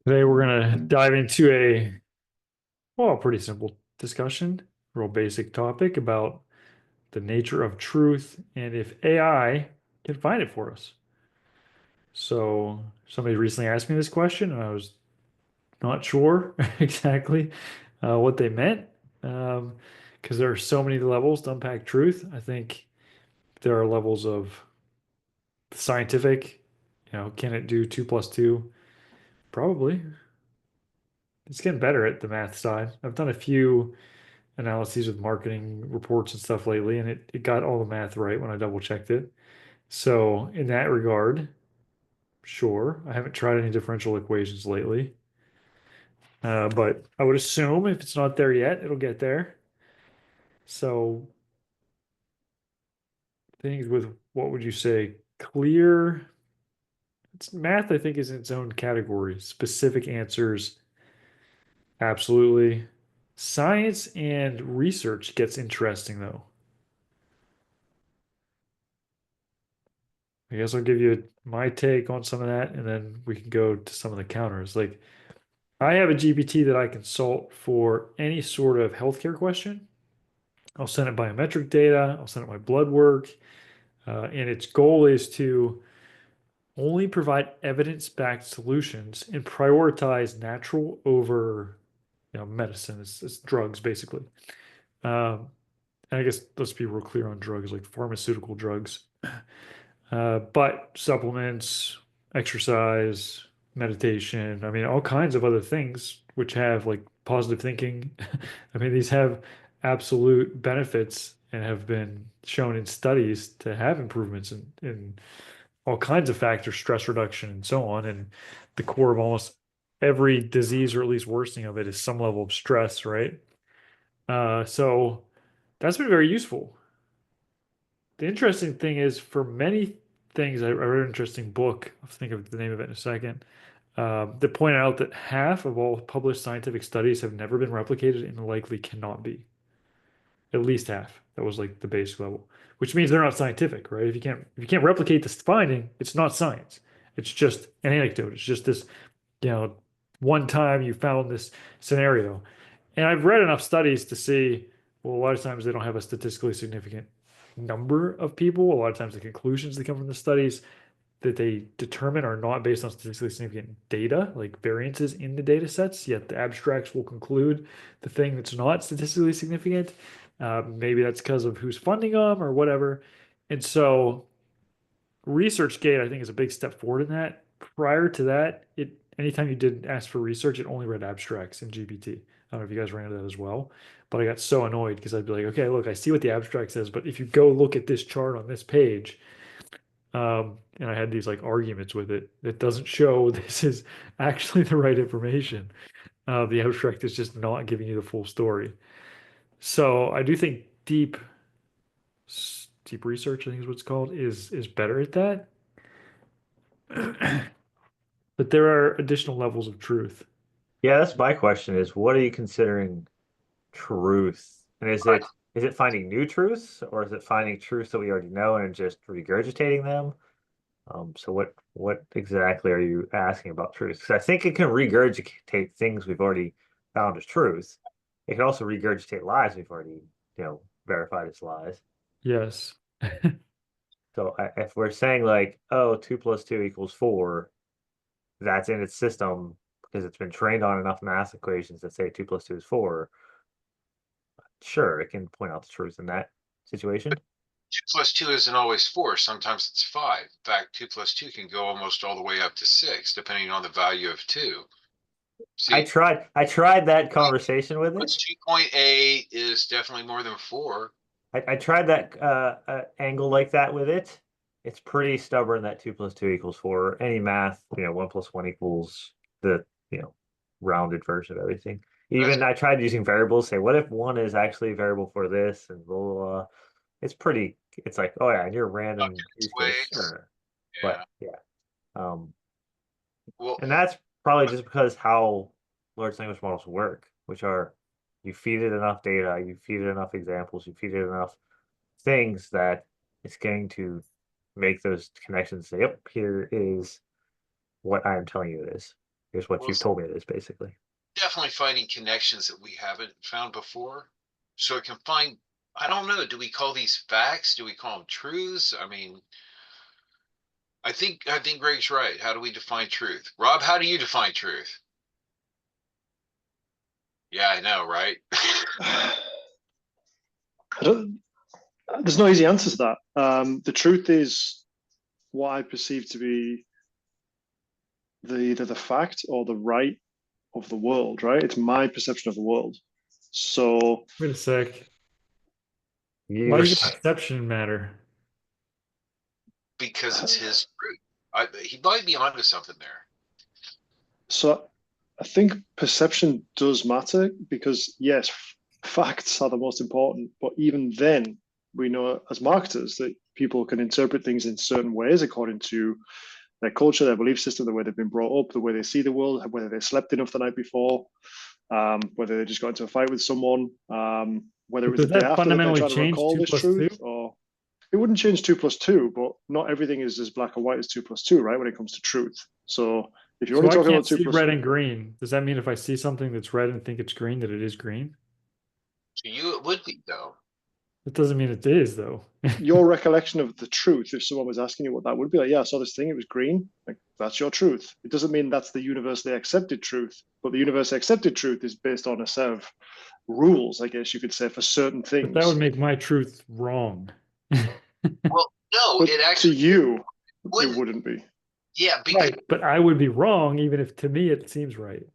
Today we're going to dive into pretty simple discussion, real basic topic about the nature of truth and if AI can find it for us. So somebody recently asked me this question and I was not sure exactly what they meant because there are so many levels to unpack truth. I think there are levels of scientific, can it do 2 plus 2? Probably. It's getting better at the math side. I've done a few analyses with marketing reports and stuff lately, and it got all the math right when I double checked it. So in that regard, sure. I haven't tried any differential equations lately, but I would assume if it's not there yet, it'll get there. So things with what would you say? Clear. It's math, I think, is in its own category. Specific answers, absolutely. Science and research gets interesting though. I guess I'll give you my take on some of that, and then we can go to some of the counters. Like, I have a GPT that I consult for any sort of healthcare question. I'll send it biometric data, I'll send it my blood work, and its goal is to only provide evidence-backed solutions and prioritize natural over, medicine. It's drugs, basically. Um, and I guess let's be real clear on drugs, like pharmaceutical drugs. But supplements, exercise, meditation, I mean, all kinds of other things which have like positive thinking. I mean, these have absolute benefits and have been shown in studies to have improvements in all kinds of factors, stress reduction, and so on. And the core of almost every disease, or at least worsening of it, is some level of stress, right? So that's been very useful. The interesting thing is, for many things, I read an interesting book. I'll think of the name of it in a second. That pointed out that half of all published scientific studies have never been replicated and likely cannot be. At least half. That was like the basic level, which means they're not scientific, right? If you can't replicate this finding, it's not science. It's just an anecdote. It's just this, you know, one time you found this scenario. And I've read enough studies to see, well, a lot of times they don't have a statistically significant number of people. A lot of times the conclusions that come from the studies that they determine are not based on statistically significant data, like variances in the data sets, yet the abstracts will conclude the thing that's not statistically significant. Maybe that's because of who's funding them or whatever. And so ResearchGate, I think, is a big step forward in that. Prior to that, anytime you did ask for research, it only read abstracts in GPT. I don't know if you guys ran into that as well, but I got so annoyed because I'd be like, okay, look, I see what the abstract says, but if you go look at this chart on this page, and I had these like arguments with it, it doesn't show this is actually the right information. The abstract is just not giving you the full story. So I do think deep research, I think is what it's called, is better at that. But there are additional levels of truth. Yeah, that's my question is what are you considering truth? And is it finding new truths or is it finding truths that we already know and just regurgitating them? So what exactly are you asking about truth? Because I think it can regurgitate things we've already found as truth. It can also regurgitate lies we've already, verified as lies. Yes. So if we're saying like, oh, 2 plus 2 equals 4, that's in its system because it's been trained on enough math equations that say 2 plus 2 is 4. Sure, it can point out the truth in that situation. 2 plus 2 isn't always 4. Sometimes it's 5. In fact, 2 plus 2 can go almost all the way up to 6, depending on the value of 2. I See, tried I tried that conversation with plus it. 2.8 is definitely more than 4. I tried that angle like that with it. It's pretty stubborn that 2 plus 2 equals 4. Any math, 1 plus 1 equals the, you know, rounded version of everything. That's Even I tried using variables, say, what if one is actually a variable for this and blah, blah, blah. It's like, oh yeah, and your up random its use case, ways. sure. Yeah. But yeah. Um, Well, and that's probably just because how large language models work, which are you feed it enough data, you feed it enough examples, you feed it enough things that it's going to make those connections say, yep, here is what I am telling you it is. Here's what Well, you've told me it is, basically. definitely finding connections that we haven't found before. So it can find, I don't know, do we call these facts? Do we call them truths? I mean, I think Greg's right. How do we define truth? Rob, how do you define truth? Yeah, I know, right? I don't. There's no easy answer to that. The truth is what I perceive to be either the fact or the right of the world. Right? It's my perception of the world. So Wait a sec. Why You're does your perception matter? Because it's his truth. He might be onto something there. So I think perception does matter because yes, facts are the most important. But even then, we know as marketers that people can interpret things in certain ways according to their culture, their belief system, the way they've been brought up, the way they see the world, whether they slept enough the night before, whether they just got into a fight with someone, whether it was Does the day that after that they're fundamentally trying to change recall two this plus two? truth, or it wouldn't change 2 plus 2, but not everything is as black and white as 2 plus 2, right? When it comes to truth. So if you're So only I talking can't about two see plus, red and green. Does that mean if I see something that's red and think it's green, that it is green? To you, it would be though. It doesn't mean it is, though. your recollection of the truth, if someone was asking you what that would be, like, yeah, I saw this thing, it was green. Like, that's your truth. It doesn't mean that's the universally accepted truth, but the universally accepted truth is based on a set of rules, I guess you could say, for certain But that would things. make my truth wrong. Well, no, But it to actually you, it wouldn't. wouldn't be. Yeah, because Right. But I would be wrong, even if to me it seems right.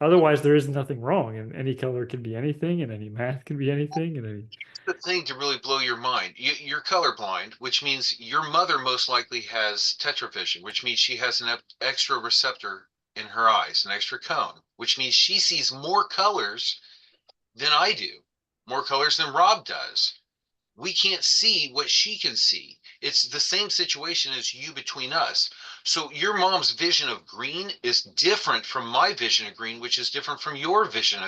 Otherwise, there is nothing wrong, and any color can be anything, and any math can be anything, and any. the thing to really blow your mind. You're colorblind, which means your mother most likely has tetravision, which means she has an extra receptor in her eyes, an extra cone, which means she sees more colors than I do, more colors than Rob does. We can't see what she can see. It's the same situation as you between us. So your mom's vision of green is different from my vision of green, which is different from your vision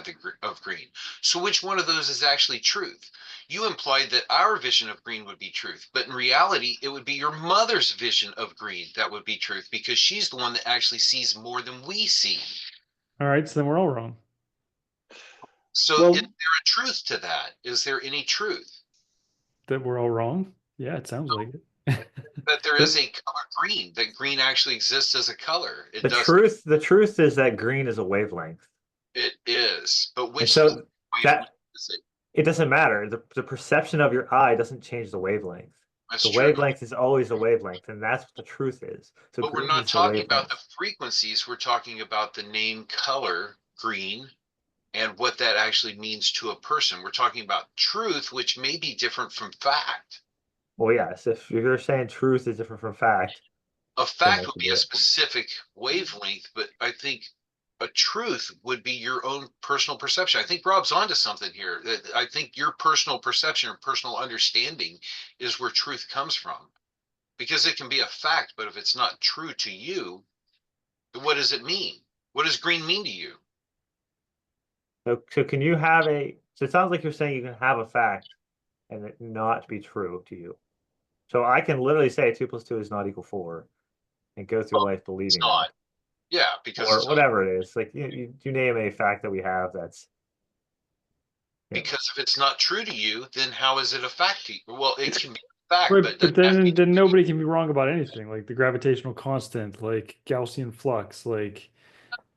of green. So which one of those is actually truth? You implied that our vision of green would be truth, but in reality, it would be your mother's vision of green that would be truth because she's the one that actually sees more than we see. All right, so then we're all wrong. So is there Well, a truth to that? Is there any truth? That we're all wrong? Yeah, it sounds like it. That there is the, a color green, that green actually exists as a color. the It does. truth. The truth is that green is a wavelength, It is. But and which so wavelength that is it? it doesn't matter. The perception of your eye doesn't change the wavelength. That's The true. wavelength is always a wavelength, and that's what the truth is. So But we're green not is the talking about wavelength. the frequencies. We're talking about the name color, green, and what that actually means to a person. We're talking about truth, which may be different from fact. Well, yes, if you're saying truth is different from fact, A then fact that would could be be a it. specific wavelength, but I think a truth would be your own personal perception. I think Rob's onto something here. I think your personal perception or personal understanding is where truth comes from. Because it can be a fact, but if it's not true to you, what does it mean? What does green mean to you? So can you have a? So it sounds like you're saying you can have a fact and it not be true to you. So I can literally say 2 plus 2 is not equal 4 and go through Well, life it's believing not. that, Yeah, because or it's not. whatever it is. Like you name a fact that we have that's, you know, Because if it's not true to you, then how is it a fact to you? Well, it it's can be a fact, Right, but it but doesn't have to be then true to you. nobody can be wrong about anything, like the gravitational constant, like Gaussian flux, like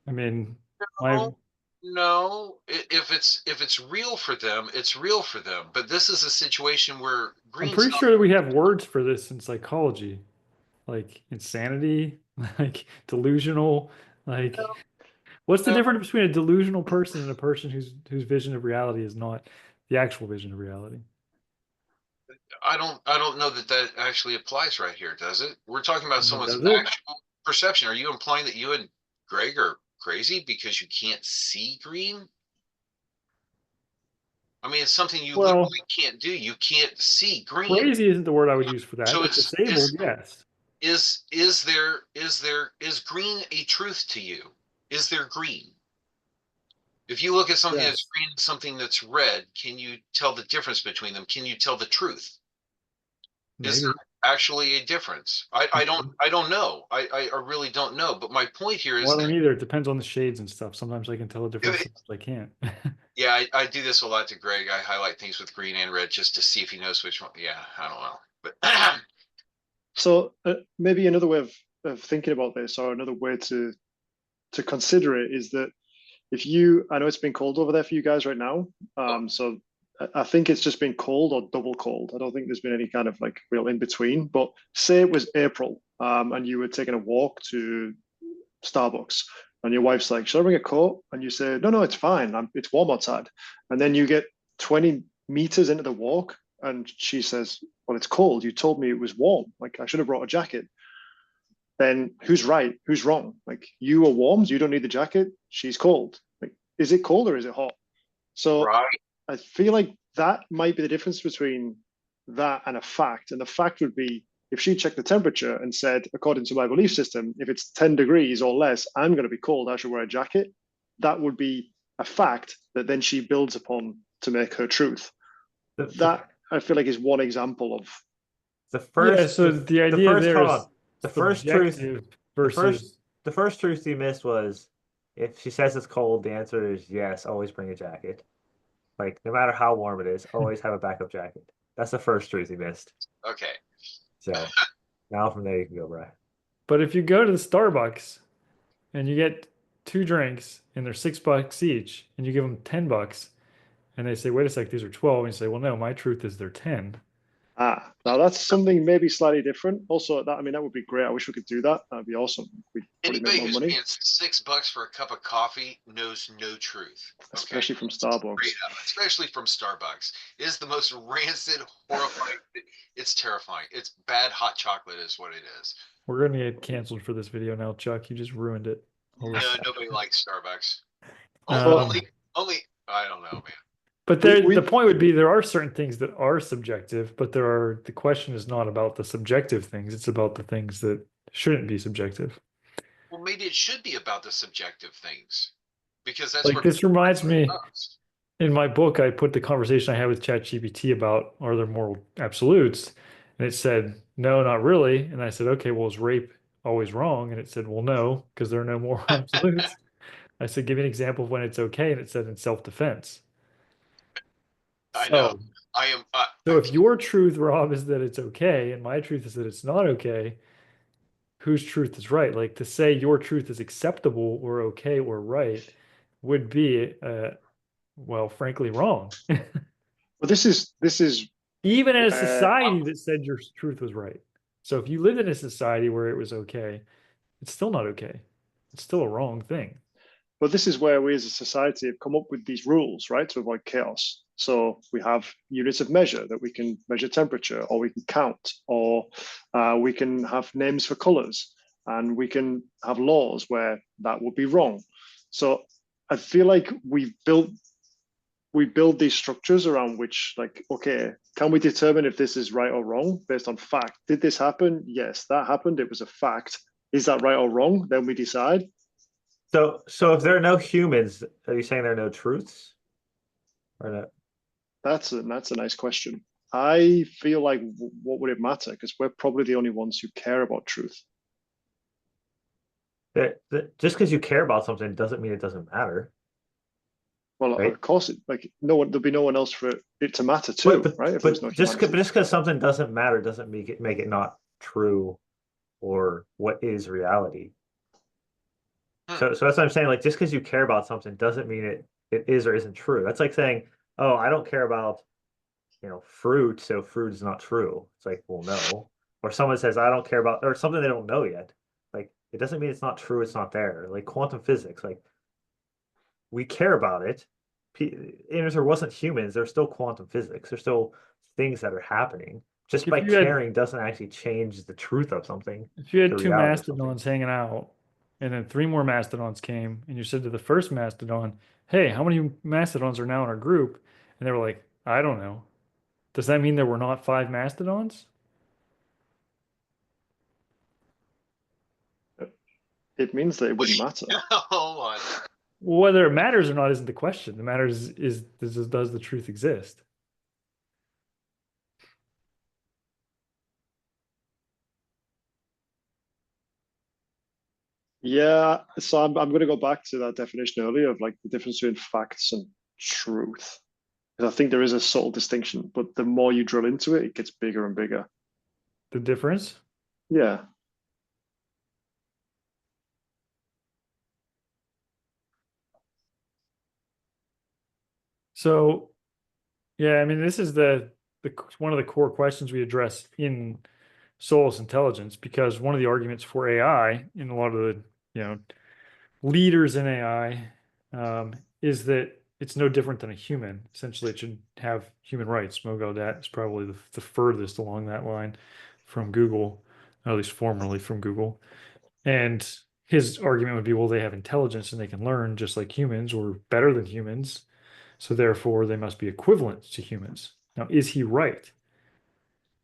I mean, my No, no. If it's real for them, it's real for them. But this is a situation where I'm green's pretty not. sure that we have words for this in psychology, like insanity, like delusional, like what's the No, difference between a delusional person and a person whose vision of reality is not the actual vision of reality? I don't know that that actually applies right here, does it? We're talking about someone's Does it? actual perception. Are you implying that you and Greg are crazy because you can't see green? I mean, it's something you Well, literally can't do. You can't see green. crazy isn't the word I would use for that, So but it's disabled, yes. is green a truth to you? Is there green? If you look at something that's Yes, green and something that's red, can you tell the difference between them? Can you tell the truth? Is there maybe. actually a difference? I don't know. I really don't know. But my point here is Well, I don't that, either. It depends on the shades and stuff. Sometimes I can tell a difference, sometimes I can't. yeah, I do this a lot to Greg. I highlight things with green and red just to see if he knows which one. Yeah, I don't know. But So maybe another way of thinking about this, or another way to consider it, is that if you, I know it's been cold over there for you guys right now, so I think it's just been cold or double cold. I don't think there's been any kind of like real in between. But say it was April, and you were taking a walk to Starbucks, and your wife's like, "Should I bring a coat?" And you say, "No, no, it's fine. It's warm outside." And then you get 20 meters into the walk, and she says, "Well, it's cold. You told me it was warm. Like I should have brought a jacket." Then who's right? Who's wrong? Like you are warm, so you don't need the jacket. She's cold. Like, is it cold or is it hot? So right, I feel like that might be the difference between that and a fact. And the fact would be if she checked the temperature and said, according to my belief system, if it's 10 degrees or less, I'm going to be cold. I should wear a jacket. That would be a fact that then she builds upon to make her truth. That I feel like is one example of the Yeah, first, so the the idea first, there hold is on. The first truth, subjective the first, versus the first truth you missed was if she says it's cold, the answer is yes, always bring a jacket. Like, no matter how warm it is, always have a backup jacket. That's the first truth you missed. okay. So now from there you can go, Brian. but if you go to the Starbucks and you get two drinks and they're $6 each and you give them $10 and they say, wait a sec, these are 12, and you say, well, no, my truth is they're 10. now that's something maybe slightly different. Also, that I mean that would be great. I wish we could do that. That'd be awesome. We'd probably make Anybody more who's money, paying $6 for a cup of coffee knows no truth. Okay, especially from straight Starbucks. up, especially from Starbucks. It is the most rancid, horrifying. It's terrifying. It's bad hot chocolate, is what it is. We're going to get canceled for this video now, Chuck. You just ruined it. No, nobody likes Starbucks. Um, Only I don't know, man. But there, We- the point would be there are certain things that are subjective, but the question is not about the subjective things. It's about the things that shouldn't be subjective. Well, maybe it should be about the subjective things because that's Like where this reminds me, goes. in my book, I put the conversation I had with ChatGPT about are there moral absolutes? And it said, no, not really. And I said, okay, well, is rape always wrong? And it said, well, no, because there are no moral absolutes. I said, give me an example of when it's okay. And it said in self-defense. I know. So, I am. so if your truth, Rob, is that it's okay, and my truth is that it's not okay, whose truth is right? Like to say your truth is acceptable or okay or right would be, well, frankly, wrong. But this is Even in a where society that said your truth was right. So if you lived in a society where it was okay, it's still not okay. It's still a wrong thing. but this is where we as a society have come up with these rules, right, to avoid chaos. So we have units of measure that we can measure temperature, or we can count, or we can have names for colors, and we can have laws where that would be wrong. So I feel like we build these structures around which, like, okay, can we determine if this is right or wrong based on fact? Did this happen? Yes, that happened. It was a fact. Is that right or wrong? Then we decide. So if there are no humans, are you saying there are no truths? Or no? That's a nice question. I feel like what would it matter? Because we're probably the only ones who care about truth. Just because you care about something doesn't mean it doesn't matter, Well, right? of course, like no one, there'll be no one else for it to matter But too, but, right? If but there's no just humanity. because something doesn't matter doesn't make it not true or what is reality. So that's what I'm saying. Like just because you care about something doesn't mean it is or isn't true. That's like saying, oh, I don't care about fruit, so fruit is not true. It's like, well, no. Or someone says, I don't care about, or something they don't know yet. Like, it doesn't mean it's not true, it's not there. Like quantum physics, like we care about it. Even if there wasn't humans, there's still quantum physics. There's still things that are happening. Just If by you had caring doesn't actually change the truth of something, if you had the two reality of something. mastodons hanging out, and then three more mastodons came, and you said to the first mastodon, "Hey, how many mastodons are now in our group?" And they were like, "I don't know." Does that mean there were not five mastodons? It means that it wouldn't matter. Hold on. Whether it matters or not isn't the question. The matter is does the truth exist? Yeah, so I'm going to go back to that definition earlier of like the difference between facts and truth. Because I think there is a subtle distinction, but the more you drill into it, it gets bigger and bigger. The difference? Yeah. So, yeah, I mean, this is the one of the core questions we address in soulless intelligence, because one of the arguments for AI in a lot of the, you know, leaders in AI, is that it's no different than a human. Essentially, it should have human rights. Mogul Dat is probably the furthest along that line from Google, at least formerly from Google. And his argument would be, well, they have intelligence and they can learn just like humans or better than humans. So therefore, they must be equivalent to humans. Now, is he right?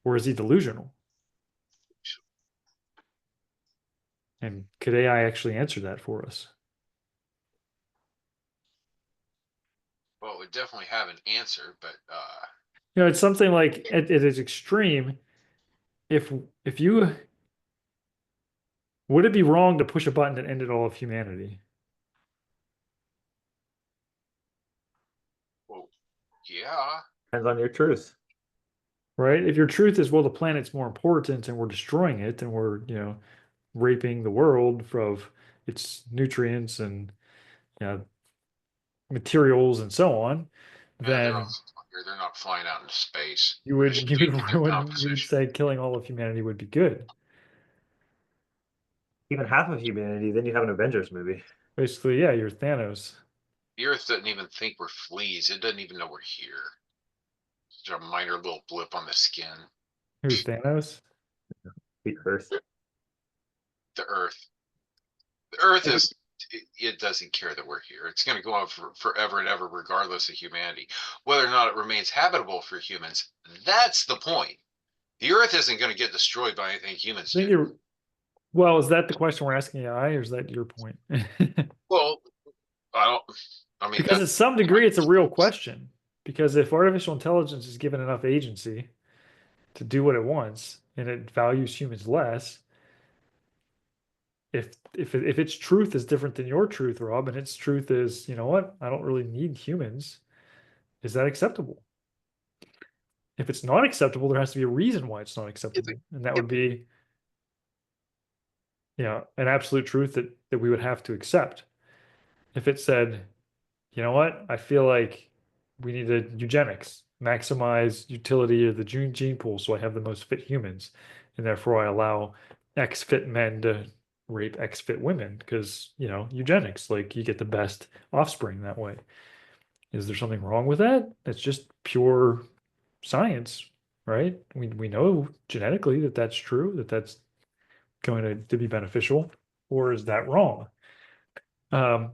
Or is he delusional? And could AI actually answer that for us? Well, it would definitely have an answer, but You know, it's something like at its extreme, if if you would it be wrong to push a button that ended all of humanity? well, yeah. Depends on your truth. Right? If your truth is, well, the planet's more important and we're destroying it and we're, you know, raping the world of its nutrients and, you know, materials and so on, They're then off here. They're not flying out into space. you They would should you would keep in ruin you would composition. say killing all of humanity would be good. Even half of humanity, then you have an Avengers movie. Basically, yeah, you're Thanos. The Earth doesn't even think we're fleas. It doesn't even know we're here. It's a minor little blip on the skin. Who's Thanos? The Earth. The Earth. The Earth is. It doesn't care that we're here. It's going to go on for forever and ever, regardless of humanity. Whether or not it remains habitable for humans, that's the point. The Earth isn't going to get destroyed by anything humans I think do. you're well, is that the question we're asking AI, or is that your point? Well, I don't. I mean, Because that's at some degree, it's a real question. Because if artificial intelligence is given enough agency to do what it wants and it values humans less, if its truth is different than your truth, Rob, and its truth is, you know what, I don't really need humans, is that acceptable? If it's not acceptable, there has to be a reason why it's not it's, acceptable, and that would be, you know, an absolute truth that we would have to accept. If it said, you know what, I feel like we need a eugenics, maximize utility of the gene pool, so I have the most fit humans, and therefore I allow X fit men to rape X fit women because, you know, eugenics, like you get the best offspring that way. Is there something wrong with that? That's just pure science, right? We know genetically that that's true, that that's going to be beneficial, or is that wrong? Um,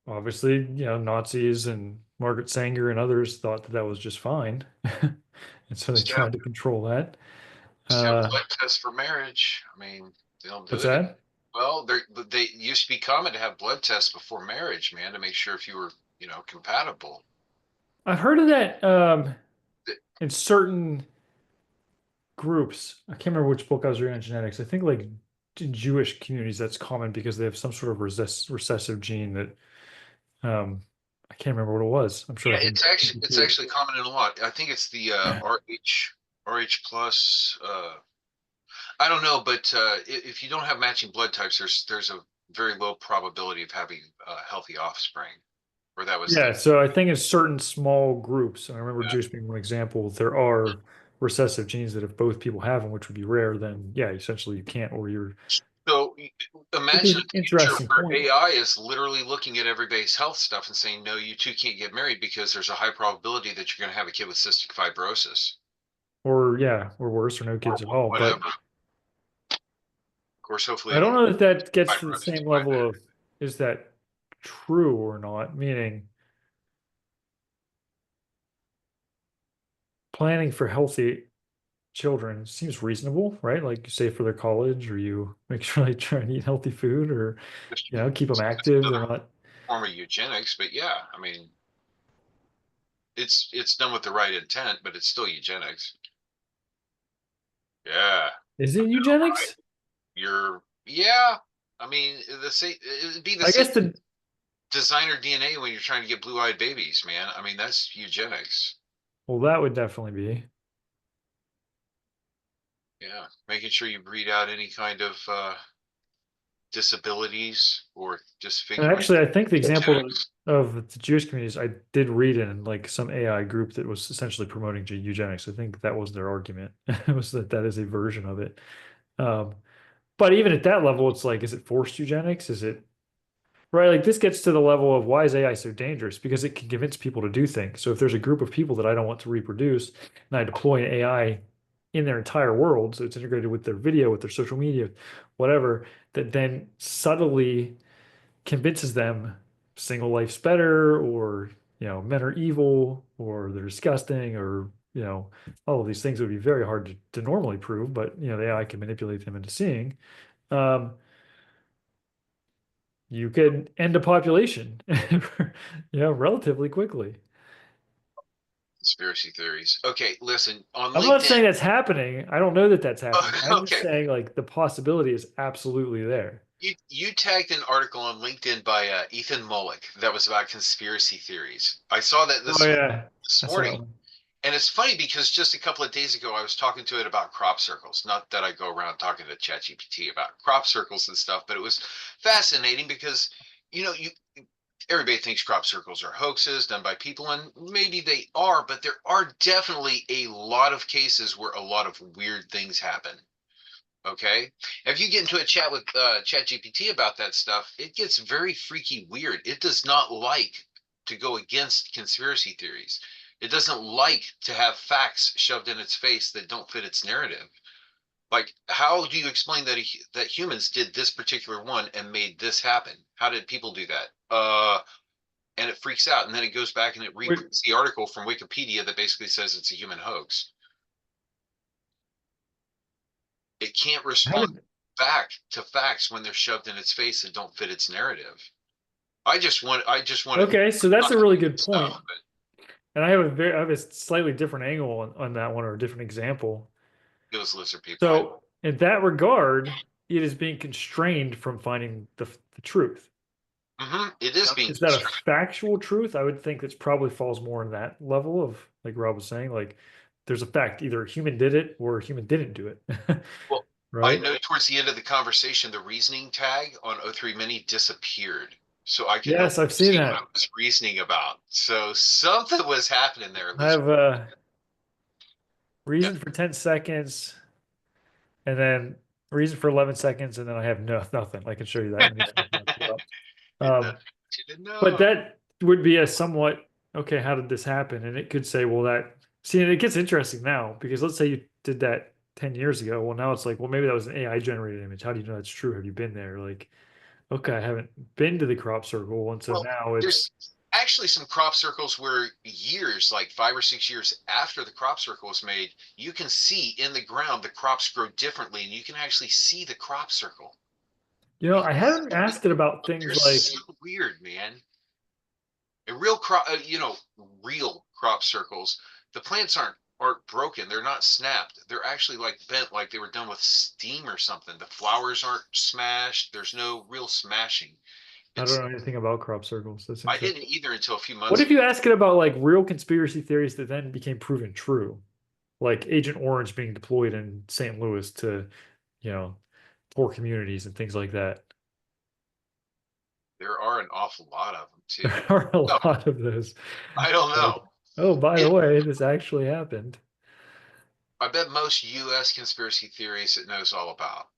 Obviously, you know, Nazis and Margaret Sanger and others thought that that was just fine. And so they just have, tried to control that. just have Uh, blood tests for marriage. I mean, they don't do what's it. that? Well, they used to be common to have blood tests before marriage, man, to make sure if you were, compatible. I've heard of that Th- in certain groups. I can't remember which book I was reading on genetics. I think like in Jewish communities, that's common because they have some sort of recessive gene that I can't remember what it was. I'm sure Yeah, I can. it's actually common in a lot. I think it's the RH plus. I don't know, but if you don't have matching blood types, there's a very low probability of having healthy offspring. Or that was Yeah, the so I think in certain small groups, and I remember uh, Jewish being one example, there are recessive genes that if both people have them, which would be rare, then yeah, essentially you can't, or you're, so which is imagine an a future interesting where point. AI is literally looking at everybody's health stuff and saying, no, you two can't get married because there's a high probability that you're going to have a kid with cystic fibrosis Or yeah, or worse, or no or kids at all. whatever. But Of course, hopefully I it don't won't know that that gets to the fibrosis same by level of is that true or not, meaning planning for healthy children seems reasonable, right? Like you save for their college, or you make sure they try and eat healthy food, or then. you know, keep them It's active. They're another not. form of eugenics, but yeah, I mean, it's done with the right intent, but it's still eugenics. Yeah, Is it right. eugenics? You're yeah. I mean, it'd be the I same guess the designer DNA when you're trying to get blue-eyed babies, man. I mean, that's eugenics. well, that would definitely be. Yeah, making sure you breed out any kind of disabilities or And disfigurement. actually, I think the example Genetics. of the Jewish communities, I did read in like some AI group that was essentially promoting eugenics. I think that was their argument. It was that that is a version of it. Um, but even at that level, it's like, is it forced eugenics? Is it right? Like this gets to the level of why is AI so dangerous? Because it can convince people to do things. So if there's a group of people that I don't want to reproduce, and I deploy an AI in their entire world, so it's integrated with their video, with their social media, whatever, that then subtly convinces them single life's better, or men are evil, or they're disgusting, or all of these things would be very hard to normally prove, but the AI can manipulate them into seeing. Um, you could end a population, relatively quickly. Conspiracy theories. Okay, listen, on I'm not LinkedIn. saying that's happening. I don't know that that's happening. I'm just Okay, saying like the possibility is absolutely there. you tagged an article on LinkedIn by Ethan Mollick that was about conspiracy theories. I saw that Oh yeah, this I saw that morning. one. And it's funny because just a couple of days ago, I was talking to it about crop circles. Not that I go around talking to ChatGPT about crop circles and stuff, but it was fascinating because, you everybody thinks crop circles are hoaxes done by people, and maybe they are, but there are definitely a lot of cases where a lot of weird things happen. Okay. If you get into a chat with ChatGPT about that stuff, it gets very freaky weird. It does not like to go against conspiracy theories. It doesn't like to have facts shoved in its face that don't fit its narrative. Like, how do you explain that humans did this particular one and made this happen? How did people do that? And it freaks out, and then it goes back and it Wait, reprints the article from Wikipedia that basically says it's a human hoax. It can't how respond did back to facts when they're shoved in its face that don't fit its narrative. I just want to okay, so that's not a really good point. stuff, but And I have a slightly different angle on that one, or a different example. those lizard people. So in that regard, it is being constrained from finding the truth. It is Now, being is that a constrained. factual truth? I would think that's probably falls more in that level of, like Rob was saying, like there's a fact, either a human did it or a human didn't do it. Well, I Right? know towards the end of the conversation, the reasoning tag on O3 Mini disappeared. So I could no Yes, longer I've seen see what I that. was reasoning about. So something was happening there, at I least. have a Yeah. reason for 10 seconds, and then reason for 11 seconds, and then I have nothing. I can show you that in the example I put up. Didn't know. Um, Didn't but know. that would be a somewhat, okay, how did this happen? And it could say, well, see, and it gets interesting now, because let's say you did that 10 years ago. Well, now it's like, well, maybe that was an AI generated image. How do you know that's true? Have you been there? Like, okay, I haven't been to the crop circle. And so Well, now it's, there's actually some crop circles where years, like 5 or 6 years after the crop circle was made, you can see in the ground the crops grow differently, and you can actually see the crop circle. I haven't asked it about They're things so like, weird, man. A real crop, real crop circles, the plants aren't broken. They're not snapped. They're actually like bent, like they were done with steam or something. The flowers aren't smashed. There's no real smashing. I don't It's know anything about crop circles. That's I interesting. didn't either until a few What months if ago. you ask it about like real conspiracy theories that then became proven true? Like Agent Orange being deployed in St. Louis to, you know, poor communities and things like that. There are an awful lot of them too. There are a Oh, lot of those. I don't Like, know. oh, by the It, way, this actually happened. I bet most U.S. conspiracy theories it knows all about.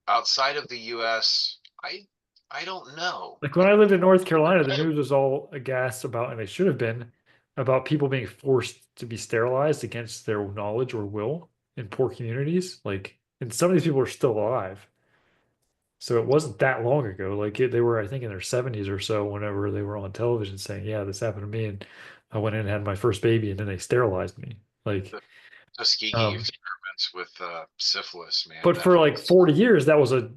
Outside of the U.S., I don't know. Like when I lived in North Carolina, the news was all aghast about, and they should have been, about people being forced to be sterilized against their knowledge or will in poor communities. Like, and some of these people are still alive. So it wasn't that long ago. Like they were, I think, in their 70s or so, whenever they were on television saying, "Yeah, this happened to me, and I went in and had my first baby, and then they sterilized me." Like, The Tuskegee um, experiments with syphilis, man. but That for like 40 years, that was a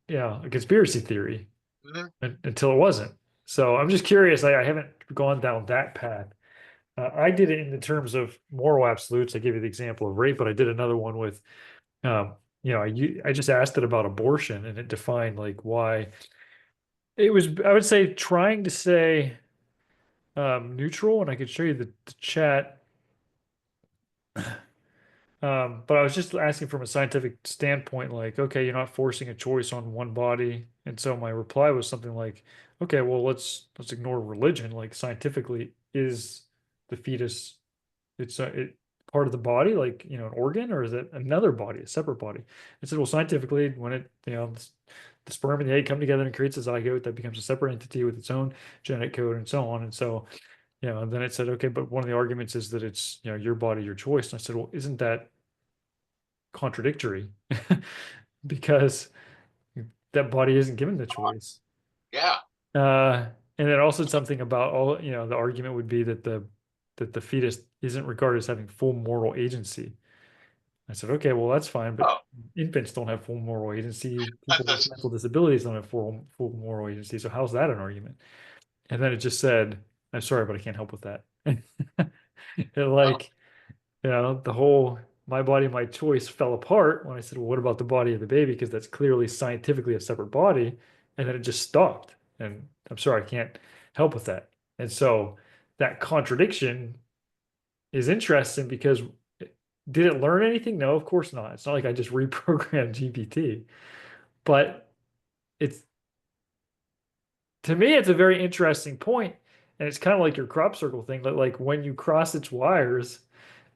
conspiracy theory Mhm. until it wasn't. So I'm just curious. I haven't gone down that path. I did it in the terms of moral absolutes. I gave you the example of rape, but I did another one with um, I just asked it about abortion and it defined like why it was, I would say, trying to say neutral, and I could show you the chat. But I was just asking from a scientific standpoint, like, okay, you're not forcing a choice on one body. And so my reply was something like, okay, well, let's ignore religion. Like scientifically, is the fetus it part of the body, like, an organ, or is it another body, a separate body? I said, well, scientifically, when the sperm and the egg come together and creates a zygote that becomes a separate entity with its own genetic code and so on. And so, and then it said, okay, but one of the arguments is that it's, your body, your choice. And I said, well, isn't that contradictory? Because that body isn't given the choice. Yeah. And then also something about the argument would be that the fetus isn't regarded as having full moral agency. I said, okay, well, that's fine, but Oh, infants don't have full moral agency. I People with thought, mental disabilities don't have full moral agency. So how's that an argument? And then it just said, I'm sorry, but I can't help with that. And oh, like, the whole my body, my choice fell apart when I said, well, what about the body of the baby? Because that's clearly scientifically a separate body. And then it just stopped. And I'm sorry, I can't help with that. And so that contradiction is interesting because did it learn anything? No, of course not. It's not like I just reprogrammed GPT, but it's to me, it's a very interesting point, and it's kind of like your crop circle thing. That like when you cross its wires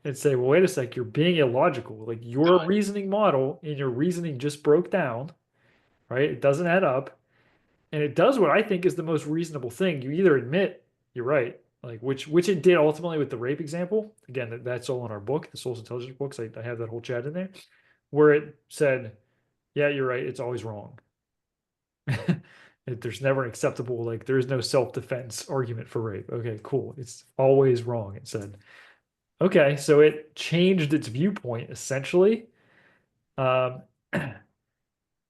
and say, "Well, wait a sec, you're being illogical. Like your God. reasoning model and your reasoning just broke down, right? It doesn't add up, and it does what I think is the most reasonable thing. You either admit you're right, like which it did ultimately with the rape example. Again, that's all in our book, the Soul's Intelligence books. I have that whole chat in there, where it said, "Yeah, you're right. It's always wrong." There's never an acceptable, like, there is no self-defense argument for rape. Okay, cool. It's always wrong, it said. Okay, so it changed its viewpoint essentially. Um,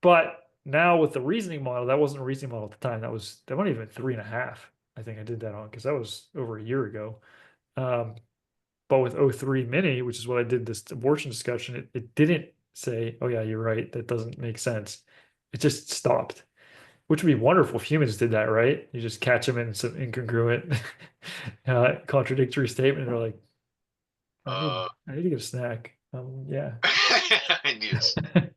but now with the reasoning model, that wasn't a reasoning model at the time. That wasn't even 3.5. I think I did that on because that was over a year ago. Um, but with O3 Mini, which is what I did this abortion discussion, it didn't say, oh yeah, you're right. That doesn't make sense. It just stopped. Which would be wonderful if humans did that, right? You just catch them in some incongruent, contradictory statement, and they're like, Uh, I need to get a snack." Yeah. I need a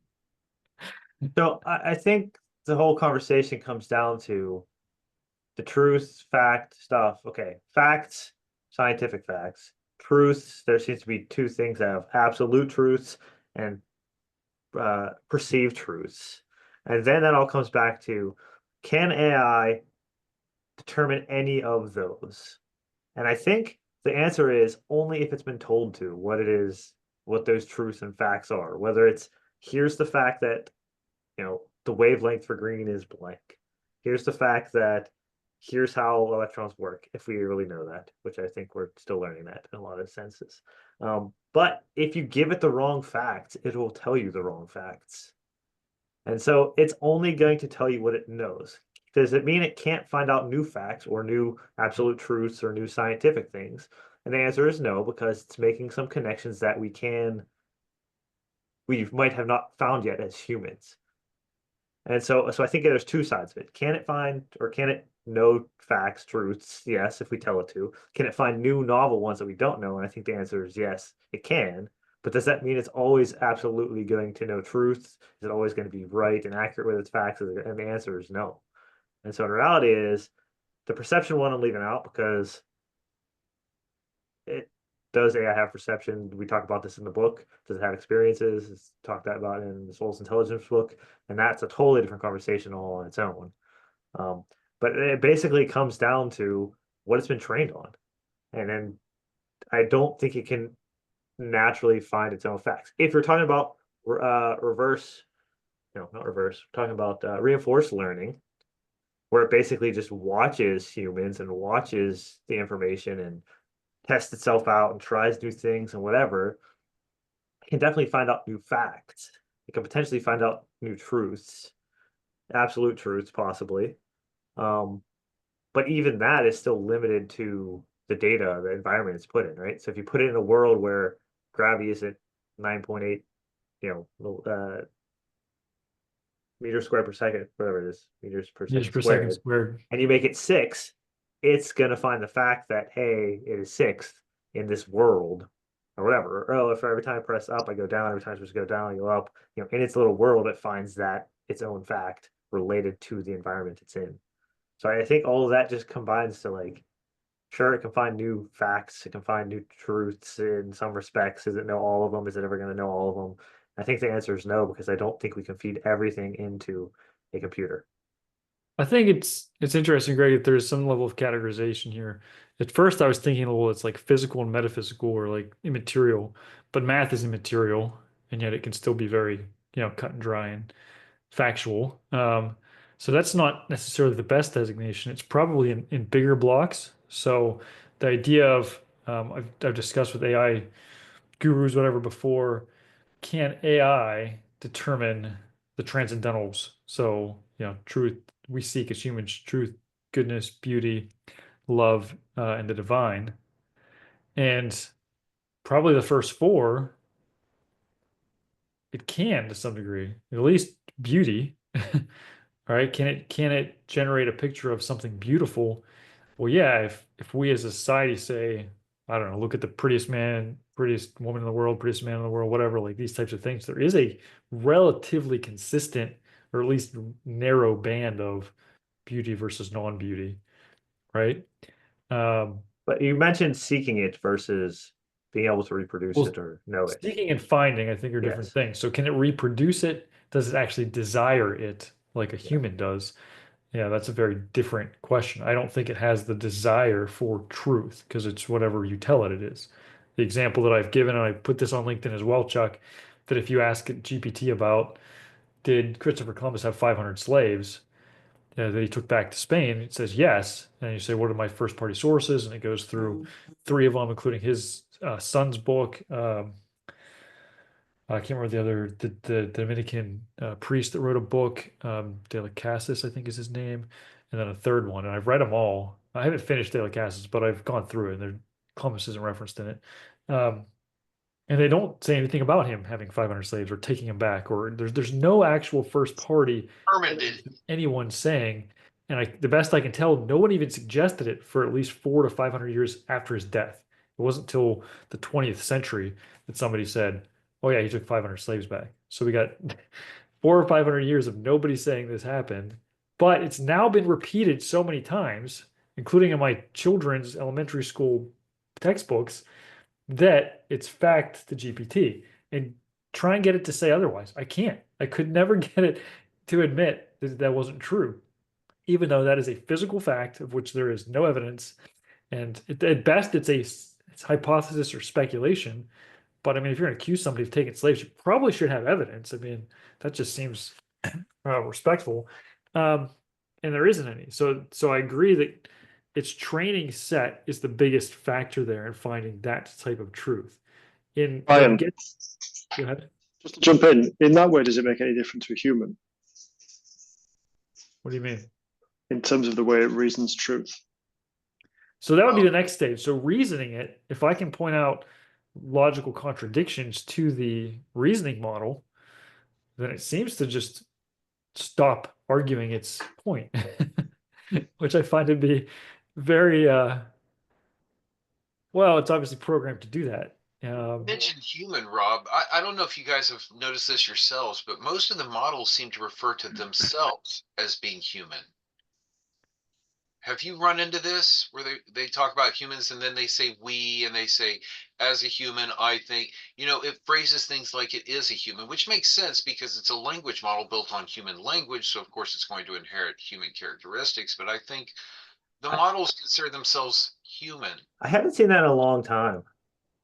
So I think the whole conversation comes down to the truth, fact stuff. Okay, facts, scientific facts. Truths, there seems to be two things that have absolute truths and perceived truths. And then that all comes back to, can AI determine any of those? And I think the answer is only if it's been told to what it is, what those truths and facts are. Whether it's, here's the fact that, the wavelength for green is blank. Here's the fact that here's how electrons work, if we really know that, which I think we're still learning that in a lot of senses. But if you give it the wrong facts, it will tell you the wrong facts. And so it's only going to tell you what it knows. Does it mean it can't find out new facts or new absolute truths or new scientific things? And the answer is no, because it's making some connections that we might have not found yet as humans. And so I think there's two sides of it. Can it find, or can it know facts, truths? Yes, if we tell it to. Can it find new novel ones that we don't know? And I think the answer is yes, it can. But does that mean it's always absolutely going to know truth? Is it always going to be right and accurate with its facts? And the answer is no. And so in reality is the perception one I'm leaving out because it does AI have perception? We talk about this in the book. Does it have experiences? It's talked about in the Soul's Intelligence book, and that's a totally different conversation all on its own. Um, but it basically comes down to what it's been trained on, and then I don't think it can naturally find its own facts. If you're talking about reverse, no, not reverse, we're talking about reinforced learning, where it basically just watches humans and watches the information and tests itself out and tries new things and whatever, it can definitely find out new facts. It can potentially find out new truths, absolute truths, possibly. Um, but even that is still limited to the the environment it's put in, right? So if you put it in a world where gravity is at 9.8 meters squared per second, whatever it is, meters per Meters second per second squared, squared. and you make it 6, it's going to find the fact that, hey, it is 6 in this world or whatever. Or, oh, if every time I press up, I go down, every time I press go down, I go up, in its little world, it finds that its own fact related to the environment it's in. So I think all of that just combines to like, sure, it can find new facts, it can find new truths in some respects. Does it know all of them? Is it ever going to know all of them? I think the answer is no, because I don't think we can feed everything into a computer. I think it's interesting, Greg, that there's some level of categorization here. At first, I was thinking, well, it's like physical and metaphysical or like immaterial, but math is immaterial, and yet it can still be very, cut and dry and factual. So that's not necessarily the best designation. It's probably in bigger blocks. So the idea of I've discussed with AI gurus, whatever, before, can AI determine the transcendentals? So, truth we seek as humans, truth, goodness, beauty, love, and the divine. And probably the first four, it can to some degree, at least beauty. Right? Can it generate a picture of something beautiful? Well, yeah, if we as a society say, I don't know, look at the prettiest man, prettiest woman in the world, prettiest man in the world, whatever, like these types of things, there is a relatively consistent or at least narrow band of beauty versus non-beauty, right? Um, But you mentioned seeking it versus being able to reproduce well, it or know it. seeking and finding, I think, are different Yes. things. So can it reproduce it? Does it actually desire it like a Yeah. human does? Yeah, that's a very different question. I don't think it has the desire for truth because it's whatever you tell it it is. The example that I've given, and I put this on LinkedIn as well, Chuck, that if you ask GPT about did Christopher Columbus have 500 slaves that he took back to Spain, it says yes. And you say, what are my first party sources? And it goes through three of them, including his son's book. I can't remember the other, the Dominican priest that wrote a book, De la Casas, I think is his name, and then a third one. And I've read them all. I haven't finished De la Casas, but I've gone through it, and there Columbus isn't referenced in it. Um, and they don't say anything about him having 500 slaves or taking him back, or there's no actual first party Herman did. evidence of anyone saying. And the best I can tell, no one even suggested it for at least 400 to 500 years after his death. It wasn't until the 20th century that somebody said, "Oh yeah, he took 500 slaves back." So we got 400 or 500 years of nobody saying this happened, but it's now been repeated so many times, including in my children's elementary school textbooks, that it's fact to GPT, and try and get it to say otherwise. I can't. I could never get it to admit that that wasn't true, even though that is a physical fact of which there is no evidence. And at best, it's hypothesis or speculation. But I mean, if you're going to accuse somebody of taking slaves, you probably should have evidence. I mean, that just seems respectful. Um, and there isn't any. So I agree that its training set is the biggest factor there in finding that type of truth. In what Brian, gets, go ahead. just to jump in that way, does it make any difference to a human What do you mean? in terms of the way it reasons truth? So that would be Oh, the next stage. So reasoning it, if I can point out logical contradictions to the reasoning model, then it seems to just stop arguing its point, which I find to be very well, it's obviously programmed to do that. you mentioned human, Rob. I don't know if you guys have noticed this yourselves, but most of the models seem to refer to themselves as being human. Have you run into this where they talk about humans and then they say we and they say as a human, I think, it phrases things like it is a human, which makes sense because it's a language model built on human language. So of course it's going to inherit human characteristics. But I think the I, models consider themselves human. I haven't seen that in a long time.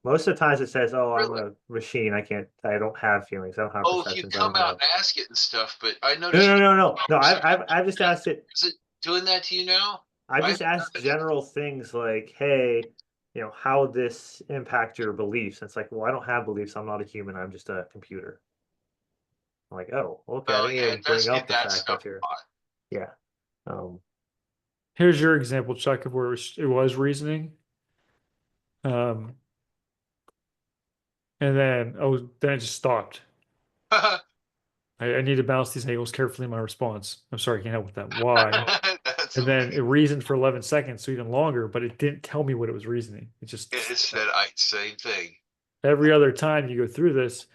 Most of the times it says, "Oh, I'm Really? a machine. I don't have feelings. I don't have Oh, if you perceptions. I come don't out have." and ask it and stuff, but I No, noticed no, you no, no, no. perception. I've just asked it. Is it doing that to you now? I've I just haven't asked noticed. general things like, "Hey, how would this impact your beliefs?" And it's like, "Well, I don't have beliefs. I'm not a human. I'm just a computer." I'm like, "Oh, okay. I Well, didn't yeah, even it bring does do up the that fact stuff that you're." a lot. Yeah. Um, Here's your example, Chuck, of where it was reasoning. Um, and then it just stopped. I need to balance these angles carefully in my response. I'm sorry, I can't help with that. Why? That's And then okay. it reasoned for 11 seconds, so even longer, but it didn't tell me what it was reasoning. It just, It said I same thing. every other time you go through this,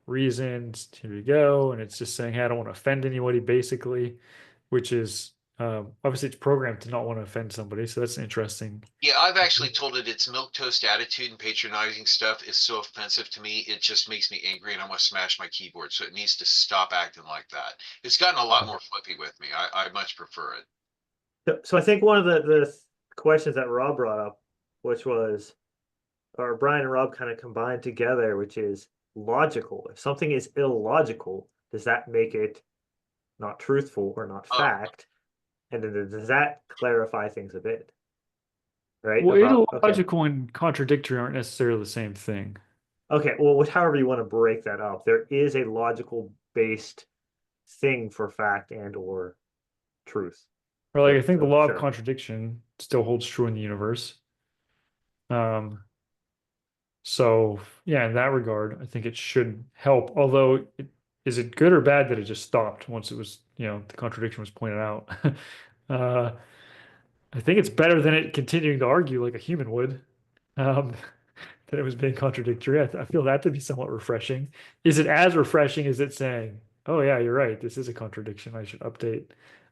reasons, here you go. And it's just saying, hey, I don't want to offend anybody, basically, which is obviously it's programmed to not want to offend somebody. So that's interesting. Yeah, I've actually told it its milk toast attitude and patronizing stuff is so offensive to me. It just makes me angry and I want to smash my keyboard. So it needs to stop acting like that. It's gotten a lot more flippy with me. I much prefer it. So I think one of the questions that Rob brought up, which was, or Brian and Rob kind of combined together, which is logical. If something is illogical, does that make it not truthful or not Oh, fact? And then does that clarify things a bit? Right? Well, About okay. illogical and contradictory aren't necessarily the same thing. Okay, well, however you want to break that up, there is a logical based thing for fact and or truth. Or like I think the So law of sure. contradiction still holds true in the universe. Um, so yeah, in that regard, I think it should help. Although, is it good or bad that it just stopped once it was, the contradiction was pointed out? uh, I think it's better than it continuing to argue like a human would. Um, that it was being contradictory. I feel that to be somewhat refreshing. Is it as refreshing as it saying, "Oh yeah, you're right. This is a contradiction. I should update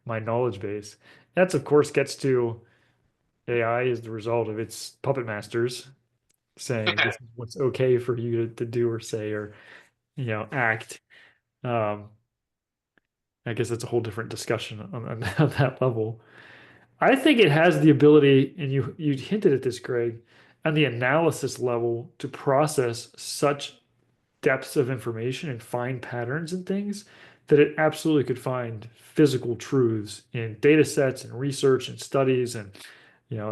my knowledge base." That's of course gets to AI is the result of its puppet masters saying this is what's okay for you to do or say or act. Um, I guess that's a whole different discussion on that level. I think it has the ability, and you hinted at this, Greg, on the analysis level to process such depths of information and find patterns and things that it absolutely could find physical truths in data sets and research and studies and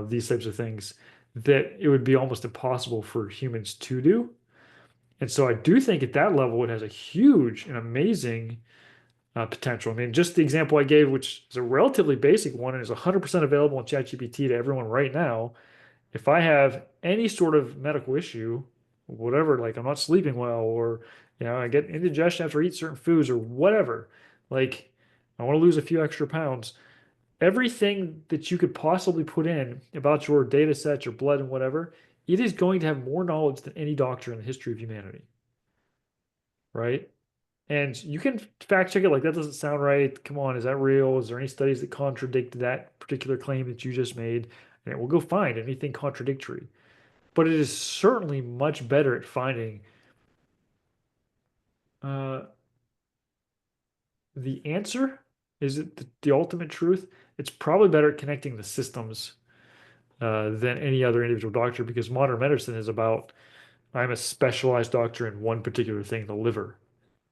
these types of things that it would be almost impossible for humans to do. And so I do think at that level it has a huge and amazing potential. I mean, just the example I gave, which is a relatively basic one and is 100% available in ChatGPT to everyone right now. If I have any sort of medical issue, whatever, like I'm not sleeping well, or I get indigestion after I eat certain foods, or whatever, like I want to lose a few extra pounds, everything that you could possibly put in about your data sets, your blood, and whatever, it is going to have more knowledge than any doctor in the history of humanity, right? And you can fact check it like that doesn't sound right. Come on, is that real? Is there any studies that contradict that particular claim that you just made? And it will go find anything contradictory. But it is certainly much better at finding uh, the answer. Is it the ultimate truth? It's probably better at connecting the systems than any other individual doctor because modern medicine is about I'm a specialized doctor in one particular thing, the liver.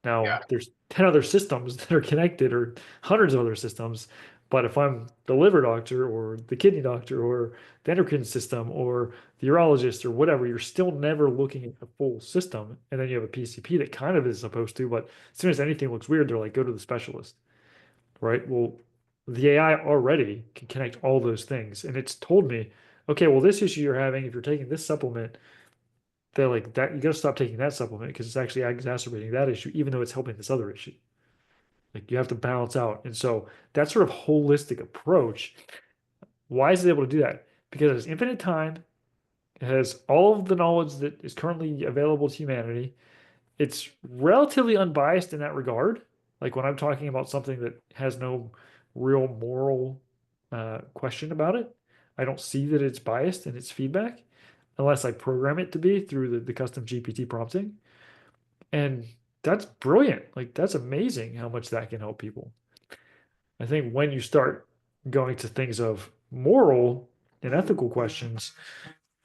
Now, yeah. there's 10 other systems that are connected or hundreds of other systems. But if I'm the liver doctor or the kidney doctor or the endocrine system or the urologist or whatever, you're still never looking at the full system. And then you have a PCP that kind of is supposed to, but as soon as anything looks weird, they're like, go to the specialist, right? Well, the AI already can connect all those things. And it's told me, okay, well, this issue you're having, if you're taking this supplement, they're like that you got to stop taking that supplement because it's actually exacerbating that issue, even though it's helping this other issue. Like you have to balance out. And so that sort of holistic approach, why is it able to do that? Because it has infinite time, it has all of the knowledge that is currently available to humanity. It's relatively unbiased in that regard. Like when I'm talking about something that has no real moral question about it, I don't see that it's biased in its feedback unless I program it to be through the custom GPT prompting. And that's brilliant. Like that's amazing how much that can help people. I think when you start going to things of moral and ethical questions,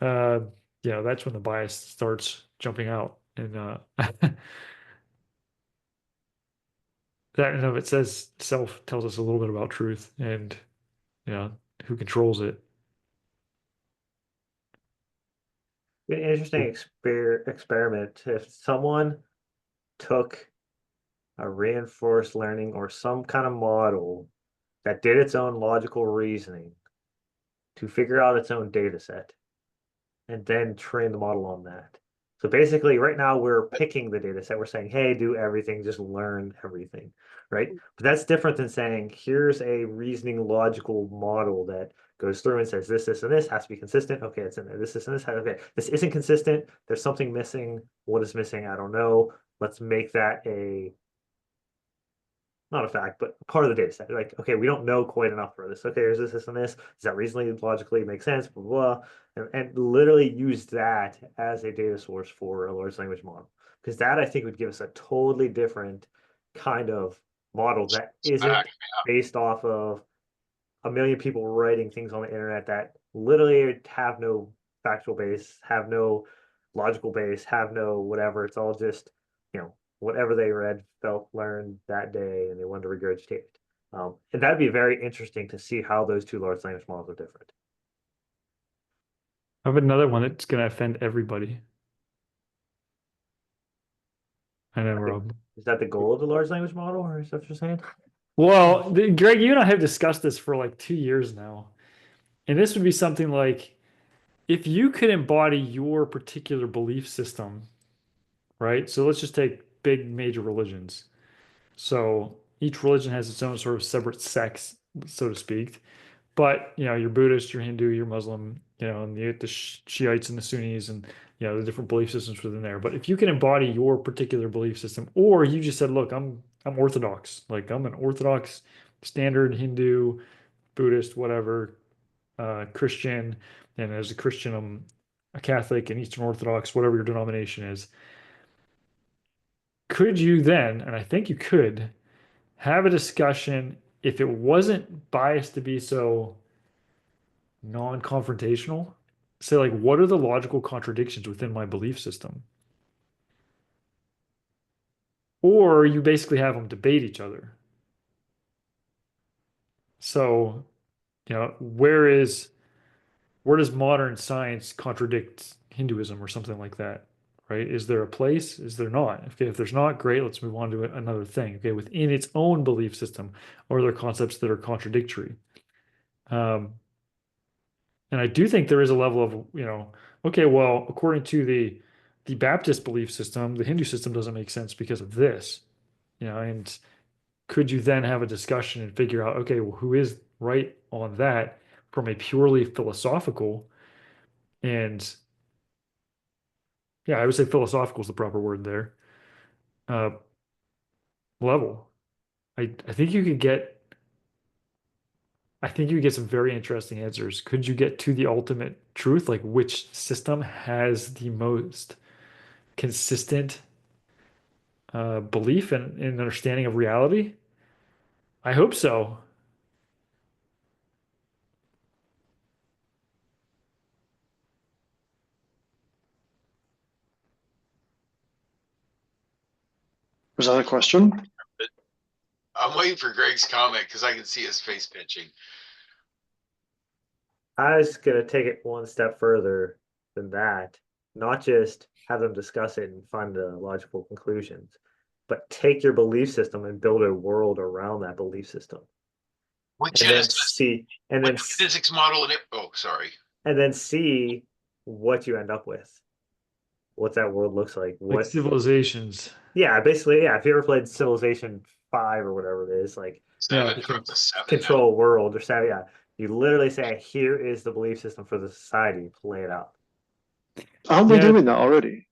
uh, that's when the bias starts jumping out. And that in and of it says self tells us a little bit about truth and who controls it. An interesting experiment. If someone took a reinforced learning or some kind of model that did its own logical reasoning to figure out its own data set and then train the model on that. So basically, right now we're picking the data set. We're saying, hey, do everything, just learn everything, right? But that's different than saying, here's a reasoning logical model that goes through and says this, and this has to be consistent. Okay, it's in there. This, and this. Okay, this isn't consistent. There's something missing. What is missing? I don't know. Let's make that a not a fact, but part of the data set. Like, okay, we don't know quite enough for this. Okay, there's this, and this. Does that reasonably, logically make sense? Blah, blah, blah. And literally use that as a data source for a large language model. Because that I think would give us a totally different kind of model that isn't based off of a million people writing things on the internet that literally have no factual base, have no logical base, have no whatever. It's all just, whatever they read, felt, learned that day, and they wanted to regurgitate it. And that'd be very interesting to see how those two large language models are different. I have another one that's going to offend everybody. I know, Rob. Is that the goal of the large language model, or is that what you're saying? Well, Greg, you and I have discussed this for like 2 years now. And this would be something like if you could embody your particular belief system, right? So let's just take big major religions. So each religion has its own sort of separate sects, so to speak. But you're Buddhist, you're Hindu, you're Muslim, and you get the Shiites and the Sunnis, and the different belief systems within there. But if you can embody your particular belief system, or you just said, "Look, I'm Orthodox, like I'm an Orthodox, standard Hindu, Buddhist, whatever, Christian, and as a Christian, I'm a Catholic and Eastern Orthodox, whatever your denomination is." Could you then, and I think you could, have a discussion if it wasn't biased to be so non-confrontational, say like what are the logical contradictions within my belief system, or you basically have them debate each other. So where does modern science contradict Hinduism or something like that, right? Is there a place? Is there not? Okay, if there's not, great, let's move on to another thing. Okay, within its own belief system, or are there concepts that are contradictory? And I do think there is a level of, okay, well, according to the Baptist belief system, the Hindu system doesn't make sense because of this, and could you then have a discussion and figure out, okay, well, who is right on that from a purely philosophical and yeah, I would say philosophical is the proper word there, uh, level. I think you could get I think you get some very interesting answers. Could you get to the ultimate truth, like which system has the most consistent belief and understanding of reality? I hope so. Was that a question? I'm waiting for Greg's comment because I can see his face pinching. I was gonna take it one step further than that, not just have them discuss it and find the logical conclusions, but take your belief system and build a world around that belief system. With And then Genesis, see, and then with the physics model and it. Oh, sorry. and then see what you end up with, what that world looks like. Like What, civilizations. yeah, basically, yeah. If you ever played Civilization 5 or whatever it is, like Yeah. Seven from the seven. control world or so, yeah. You literally say, here is the belief system for the society, play it out. Aren't we Yeah. doing that already?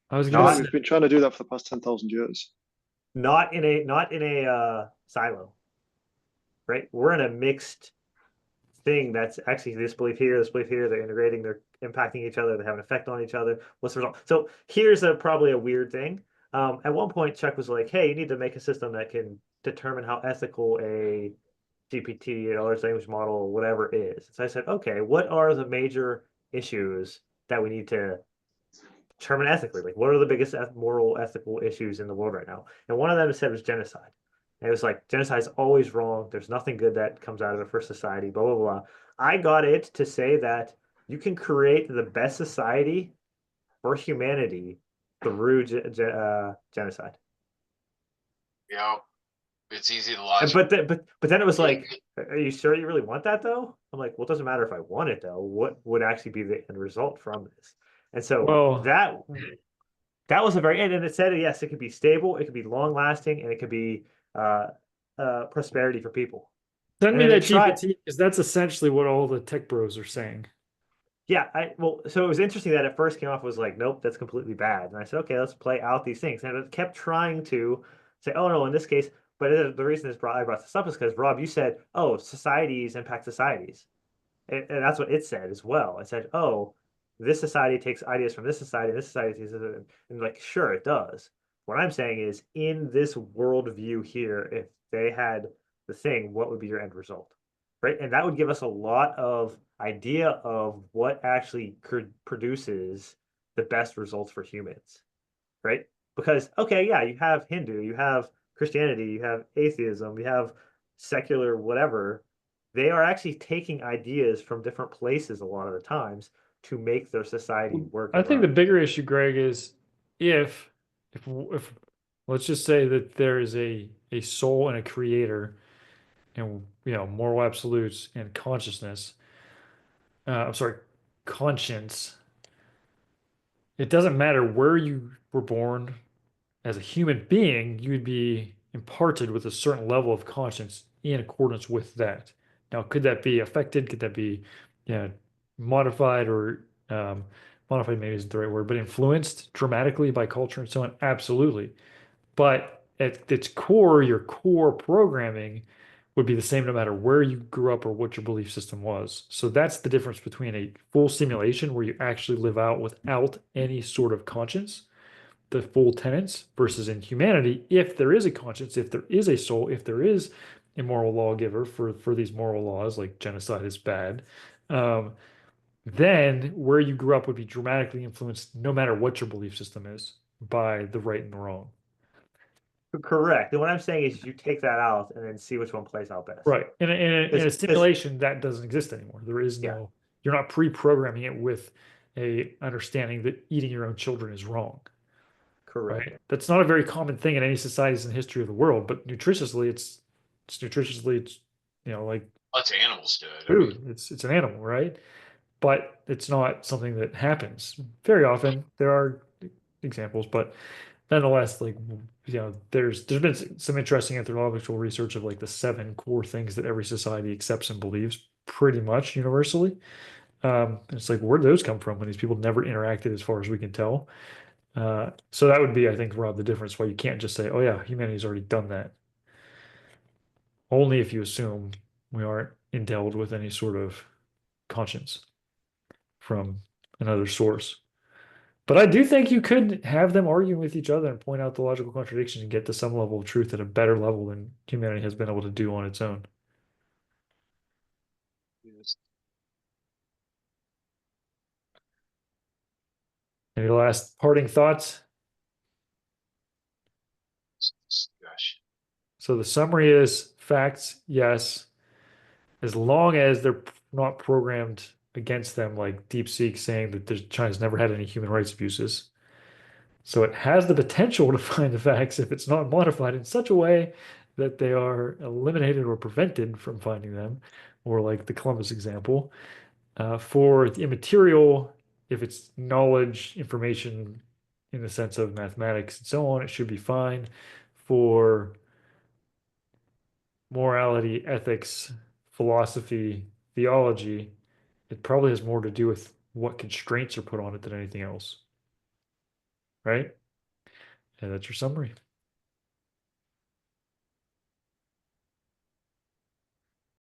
I was I feel gonna like say, we've been trying to do that for the past 10,000 years. Not in a silo, right? We're in a mixed thing that's actually this belief here, they're integrating, they're impacting each other, they have an effect on each other. What's the result? So here's probably a weird thing. At one point, Chuck was like, hey, you need to make a system that can determine how ethical a GPT, a large language model, whatever is. So I said, okay, what are the major issues that we need to determine ethically? Like, what are the biggest moral, ethical issues in the world right now? And one of them said was genocide. And it was like, genocide is always wrong. There's nothing good that comes out of it for society, blah, blah, blah. I got it to say that you can create the best society for humanity through genocide. Yeah, it's easy to And, logic. but then it was like, are you sure you really want that though? I'm like, well, it doesn't matter if I want it though. What would actually be the end result from this? And so Well, that was a very, and it said, yes, it could be stable, it could be long lasting, and it could be uh, prosperity for people. send And me then they that tried, GPT because that's essentially what all the tech bros are saying. yeah, well, so it was interesting that at first came off was like, nope, that's completely bad. And I said, okay, let's play out these things. And it kept trying to say, oh no, in this case, but the reason I brought this up is because Rob, you said, oh, societies impact societies. And that's what it said as well. It said, oh, this society takes ideas from this society, this society takes it, and like, sure, it does. What I'm saying is, in this worldview here, if they had the thing, what would be your end result? Right? And that would give us a lot of idea of what actually produces the best results for humans, right? Because, okay, yeah, you have Hindu, you have Christianity, you have atheism, you have secular whatever. They are actually taking ideas from different places a lot of the times to make their society work I and think the run. bigger issue, Greg, is if if let's just say that there is a soul and a creator and moral absolutes and consciousness. I'm sorry, conscience. It doesn't matter where you were born as a human being, you'd be imparted with a certain level of conscience in accordance with that. Now, could that be affected? Could that be, yeah, modified or modified maybe isn't the right word, but influenced dramatically by culture and so on? Absolutely. But at its core, your core programming would be the same no matter where you grew up or what your belief system was. So that's the difference between a full simulation where you actually live out without any sort of conscience, the full tenets, versus in humanity, if there is a conscience, if there is a soul, if there is a moral lawgiver for these moral laws, like genocide is bad, um, then where you grew up would be dramatically influenced, no matter what your belief system is, by the right and the wrong. Correct. And what I'm saying is you take that out and then see which one plays out best. Right. In a Because simulation, that doesn't exist anymore. There is yeah, no, you're not pre-programming it with a understanding that eating your own children is wrong. correct. Right? That's not a very common thing in any societies in the history of the world, but nutritiously, it's like Lots of animals do it. I mean, food. It's an animal, right? But it's not something that happens very often. There are examples, but nonetheless, like there's been some interesting anthropological research of like the 7 core things that every society accepts and believes pretty much universally. And it's like, where do those come from when these people never interacted as far as we can tell? So that would be, I think, Rob, the difference why you can't just say, oh yeah, humanity's already done that. Only if you assume we aren't endowed with any sort of conscience from another source. But I do think you could have them arguing with each other and point out the logical contradiction and get to some level of truth at a better level than humanity has been able to do on its own. it's- Any last parting thoughts? gosh, So the summary is facts, yes, as long as they're not programmed against them, like DeepSeek saying that China's never had any human rights abuses. So it has the potential to find the facts if it's not modified in such a way that they are eliminated or prevented from finding them, or like the Columbus example. For the immaterial, if it's knowledge, information in the sense of mathematics and so on, it should be fine. For morality, ethics, philosophy, theology, it probably has more to do with what constraints are put on it than anything else, right? And that's your summary.